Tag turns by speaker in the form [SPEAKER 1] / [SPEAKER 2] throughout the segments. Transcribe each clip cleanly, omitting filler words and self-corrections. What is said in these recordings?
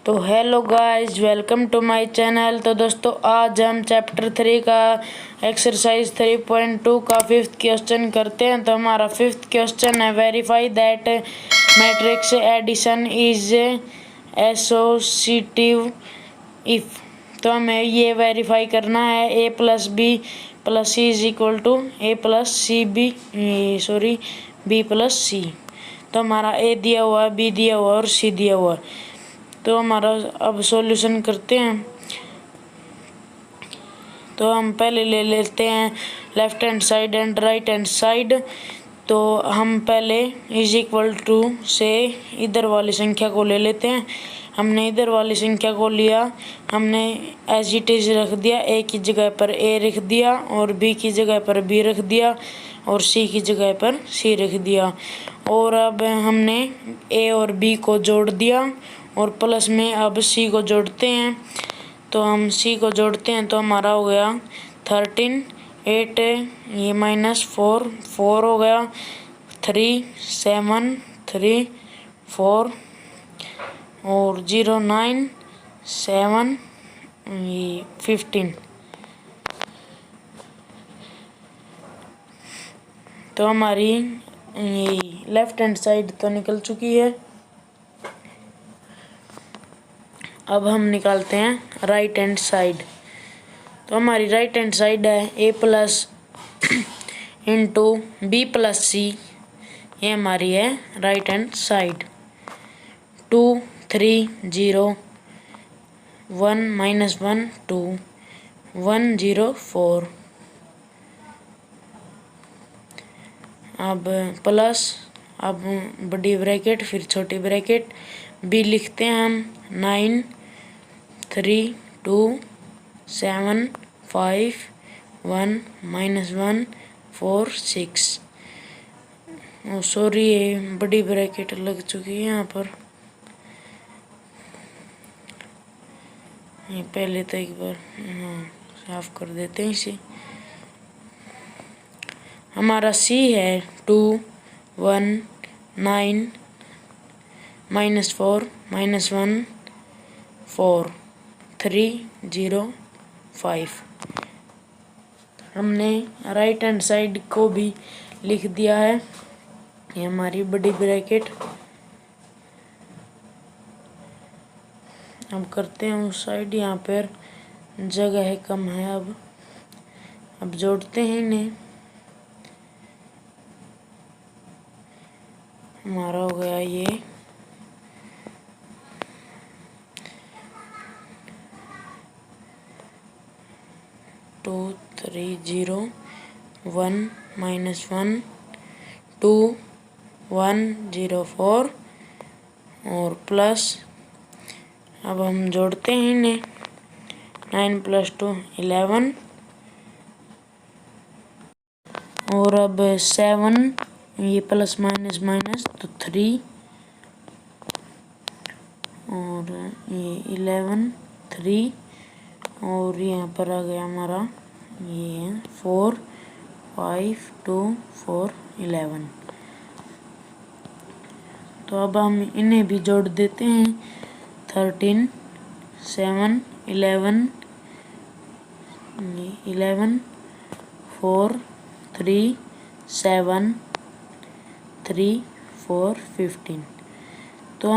[SPEAKER 1] तो hello guys, welcome to my channel. तो दोस्तों, आज हम चैप्टर 3 का एक्सरसाइज 3.2 का 5th क्वेश्चन करते हैं। तो हमारा 5th क्वेश्चन है, verify that matrix addition is associative if. तो हमें ये वेरीफाई करना है A plus B plus C is equal to A plus C B B plus C. तो हमारा ए दिया हुआ है, बी दिया हुआ है और सी दिया हुआ है। तो हमारा अब सॉल्यूशन करते हैं। तो हम पहले ले लेते हैं left hand side and right hand side. तो हम पहले इज इक्वल टू से इधर वाली संख्या को ले लेते हैं। हमने इधर वाली संख्या को लिया, हमने एज इट इज रख दिया। ए की जगह पर ए रख दिया और बी की जगह पर बी रख दिया और सी की जगह पर सी रख दिया। और अब हमने ए और बी को जोड़ दिया और प्लस में अब सी को जोड़ते हैं। तो हम सी को जोड़ते हैं तो हमारा हो गया 13, 8 ये -4 4 हो गया, 3 7 3 4 और 0 9 7 ये 15। तो हमारी ये लेफ्ट हैंड साइड तो निकल चुकी है। अब हम निकालते हैं राइट हैंड साइड। तो हमारी राइट हैंड साइड है A plus into B plus सी, ये हमारी है राइट हैंड साइड। 2 3 0 1 -1 2 1 0 4। अब प्लस, अब बड़ी ब्रैकेट फिर छोटी ब्रैकेट, बी लिखते हैं हम 9 3 2 7 5 1 -1 4 6। सॉरी, ये बड़ी ब्रैकेट लग चुकी है यहाँ पर। ये पहले तो एक बार साफ कर देते हैं इसे। हमारा सी है 2 1 9 -4 -1 4 3 0 5। हमने राइट हैंड साइड को भी लिख दिया है, ये हमारी बड़ी ब्रैकेट। अब करते हैं उस साइड, यहाँ पर जगह है कम है। अब जोड़ते हैं इन्हें। हमारा हो गया ये 2 3 0 1 -1 2 1 0 4 और प्लस। अब हम जोड़ते हैं इन्हें। 9 + 2 11 और अब 7 ये प्लस माइनस माइनस तो 3 और ये 11 3 और यहाँ पर आ गया हमारा ये 4 5 2 4 11। तो अब हम इन्हें भी जोड़ देते हैं। 13 7 11 11 4 3 7 3 4 15। तो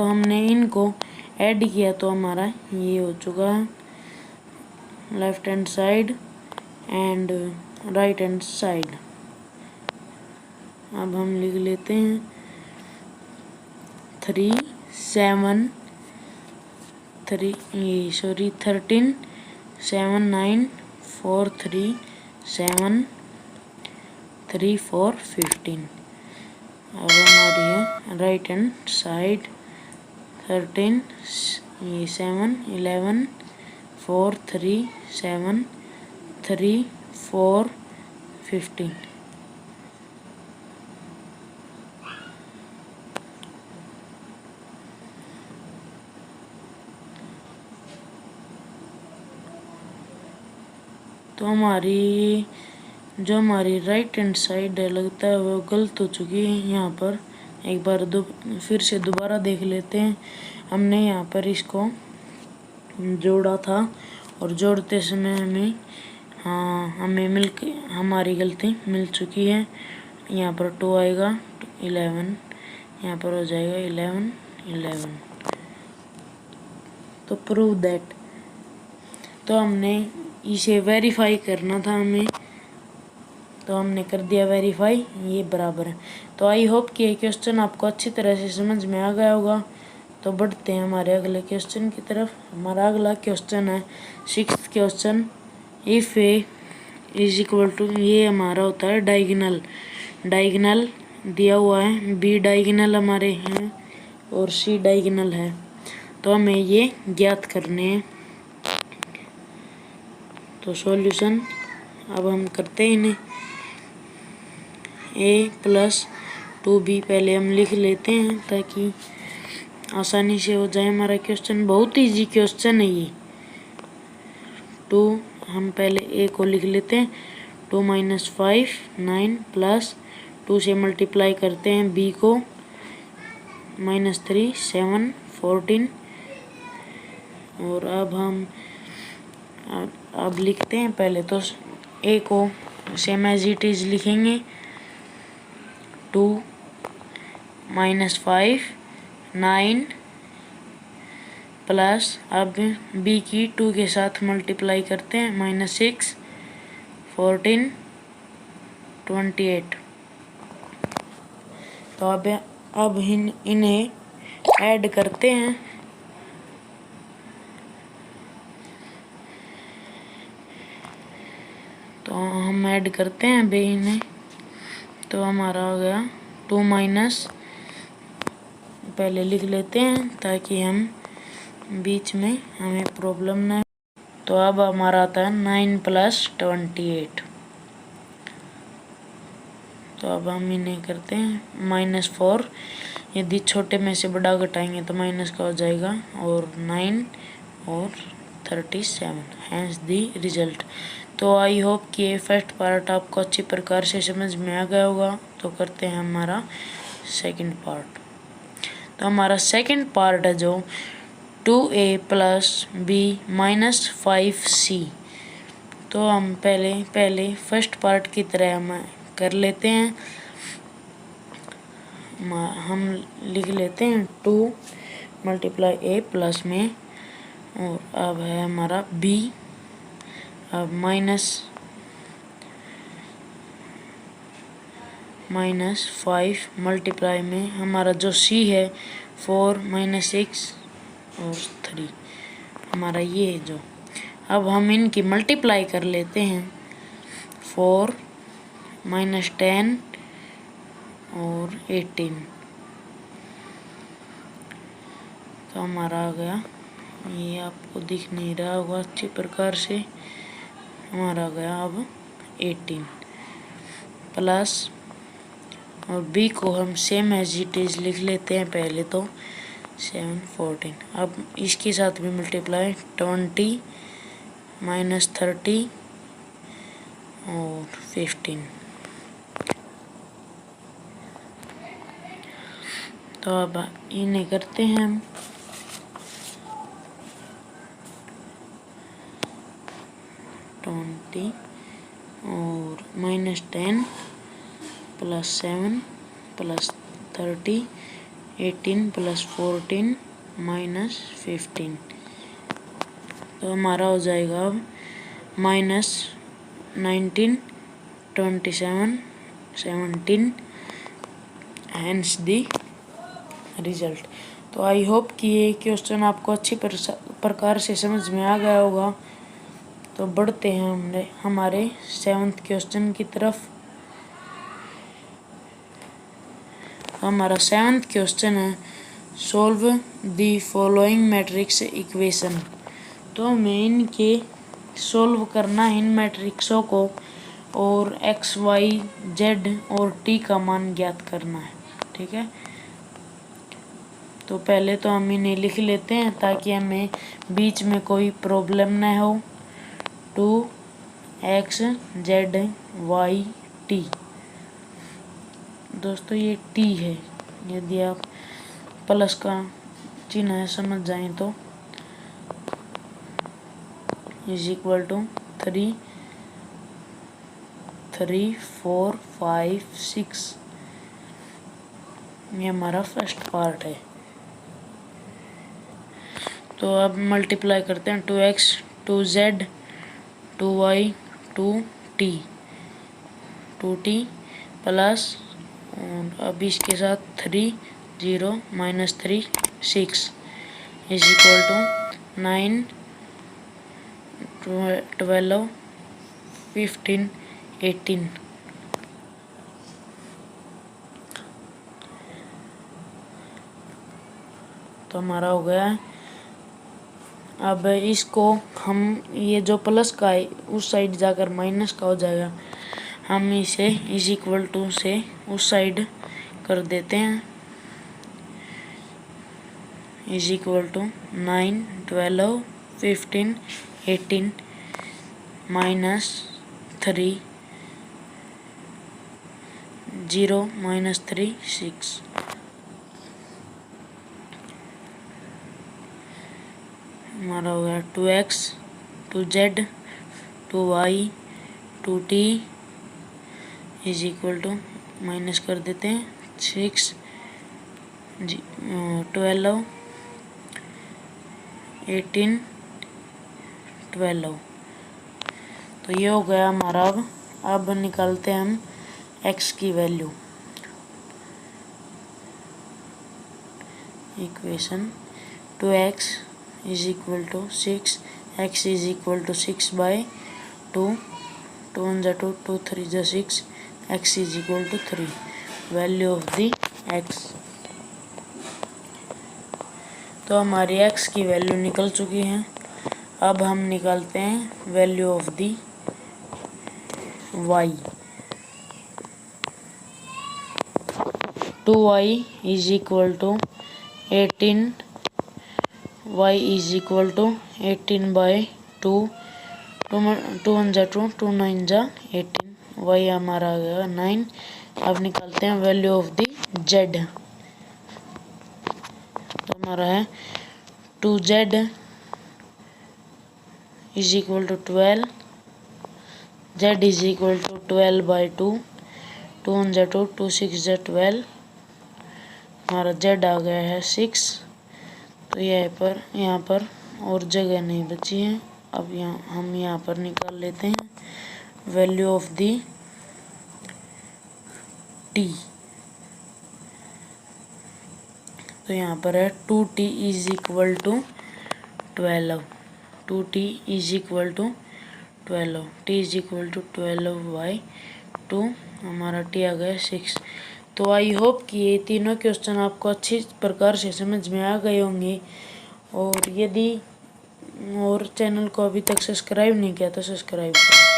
[SPEAKER 1] हमने इनको ऐड किया तो हमारा ये हो चुका है left hand side and right hand side. अब हम लिख लेते हैं 13 7 9 4 3 7 3 4 15। अब हमारी है राइट हैंड साइड 13 ये 7 11 4 3 7 3 4 15। तो हमारी राइट हैंड साइड है, लगता है वो गलत हो चुकी है यहाँ पर। एक बार फिर से दोबारा देख लेते हैं। हमने यहाँ पर इसको जोड़ा था और जोड़ते समय हमें हमारी गलती मिल चुकी है। यहाँ पर 2 आएगा 11, यहाँ पर हो जाएगा 11। तो प्रूव दैट। तो हमने इसे वेरीफाई करना था हमें, तो हमने कर दिया वेरीफाई, ये बराबर है। तो आई होप कि ये क्वेश्चन आपको अच्छी तरह से समझ में आ गया होगा। तो बढ़ते हैं हमारे अगले क्वेश्चन की तरफ। हमारा अगला क्वेश्चन है 6th question. If A is equal to, ये हमारा होता है डायगोनल दिया हुआ है, बी डायगोनल हमारे हैं और सी डायगोनल है। तो हमें ये ज्ञात करने हैं। तो सॉल्यूशन अब हम करते हैं इन्हें। a + 2b पहले हम लिख लेते हैं ताकि आसानी से हो जाए हमारा क्वेश्चन। बहुत इजी क्वेश्चन है ये। 2 हम पहले a को लिख लेते हैं। 2 - 5 9 प्लस 2 से मल्टीप्लाई करते हैं b को, -3 7 14। और अब हम अब लिखते हैं। पहले तो a को सेम एज इट इज लिखेंगे। 2 - 5 9 प्लस, अब b की 2 के साथ मल्टीप्लाई करते हैं, -6 14 28। तो अब इन्हें ऐड करते हैं। तो हम ऐड करते हैं बे इन्हें। तो हमारा हो गया 2 माइनस, पहले लिख लेते हैं ताकि हम बीच में हमें प्रॉब्लम ना हो। तो अब हमारा आता है 9 + 28। तो अब हम इन्हें करते हैं -4। यदि छोटे में से बड़ा घटाएंगे तो माइनस का हो जाएगा, और 9 और 37, हैंस द रिजल्ट। तो आई होप कि ये फर्स्ट पार्ट आपको अच्छी प्रकार से समझ में आ गया होगा। तो करते हैं हमारा सेकंड पार्ट। तो हमारा सेकंड पार्ट है जो 2a + b - 5c। तो हम पहले फर्स्ट पार्ट की तरह हम कर लेते हैं। हम लिख लेते हैं 2 × a प्लस में, और अब है हमारा b। अब -5 मल्टीप्लाई में हमारा जो c है 4 - 6 और 3, हमारा ये है जो। अब हम इनकी मल्टीप्लाई कर लेते हैं। 4 - 10 और 18। तो हमारा आ गया, ये आपको दिख नहीं रहा होगा अच्छी प्रकार से, हमारा आ गया अब 18 प्लस, और b को हम सेम एज इट इज लिख लेते हैं पहले तो 7 14। अब इसके साथ भी मल्टीप्लाई 20 - 30 और 15। तो अब इन्हें करते हैं हम। और -10 + 7 + 30 18 + 14 -15। तो हमारा हो जाएगा अब -19 27 17, हैंस द रिजल्ट। तो आई होप कि ये क्वेश्चन आपको अच्छी प्रकार से समझ में आ गया होगा। तो बढ़ते हैं हमारे 7th क्वेश्चन की तरफ। हमारा 7th क्वेश्चन है solve the following matrix equation. तो हमें इनके सॉल्व करना है, इन मैट्रिक्सों को, और x y z और t का मान ज्ञात करना है। ठीक है, तो पहले तो हम इन्हें लिख लेते हैं ताकि हमें बीच में कोई प्रॉब्लम ना हो। 2x z y t। दोस्तों ये t है, यदि आप प्लस का चिन्ह है समझ जाएं तो इज इक्वल टू 3 3 4 5 6, ये हमारा फर्स्ट पार्ट है। तो अब मल्टीप्लाई करते हैं 2x 2z 2y 2t 2t plus, अब इसके साथ 3 0 -3 6 इज इक्वल टू 9 12 15 18। तो हमारा हो गया है। अब इसको हम, ये जो प्लस का है उस साइड जाकर माइनस का हो जाएगा, हम इसे इज इक्वल टू से उस साइड कर देते हैं। Is equal to 9 12 15 18 -3 0 -3 6। हमारा हो गया 2x 2z 2y 2t is equal to, minus कर देते हैं 6 12 18 12। तो ये हो गया हमारा। अब निकालते हैं हम x की value. Equation 2x is equal to 6, x is equal to 6/2, 2 1 2 2 3 6, x is equal to 3। Value of the x। तो हमारी x की वैल्यू निकल चुकी है। अब हम निकालते हैं value of the y। 2y is equal to 18, y is equal to 18/2, 2 1 2 2 9 18, y हमारा आ गया 9। अब निकालते हैं वैल्यू ऑफ द z। तो हमारा है 2z is equal to 12, z is equal to 12/2, 2 1 2 2 6 12, हमारा z आ गया है 6। तो यहाँ पर और जगह नहीं बची है। अब हम यहाँ पर निकाल लेते हैं वैल्यू ऑफ दी t। तो यहाँ पर है 2t is equal to 12, 2t is equal to 12, t is equal to 12/2, हमारा t आ गया 6। तो आई होप कि ये तीनों क्वेश्चन आपको अच्छी प्रकार से समझ में आ गए होंगे। और यदि और चैनल को अभी तक सब्सक्राइब नहीं किया तो सब्सक्राइब करें।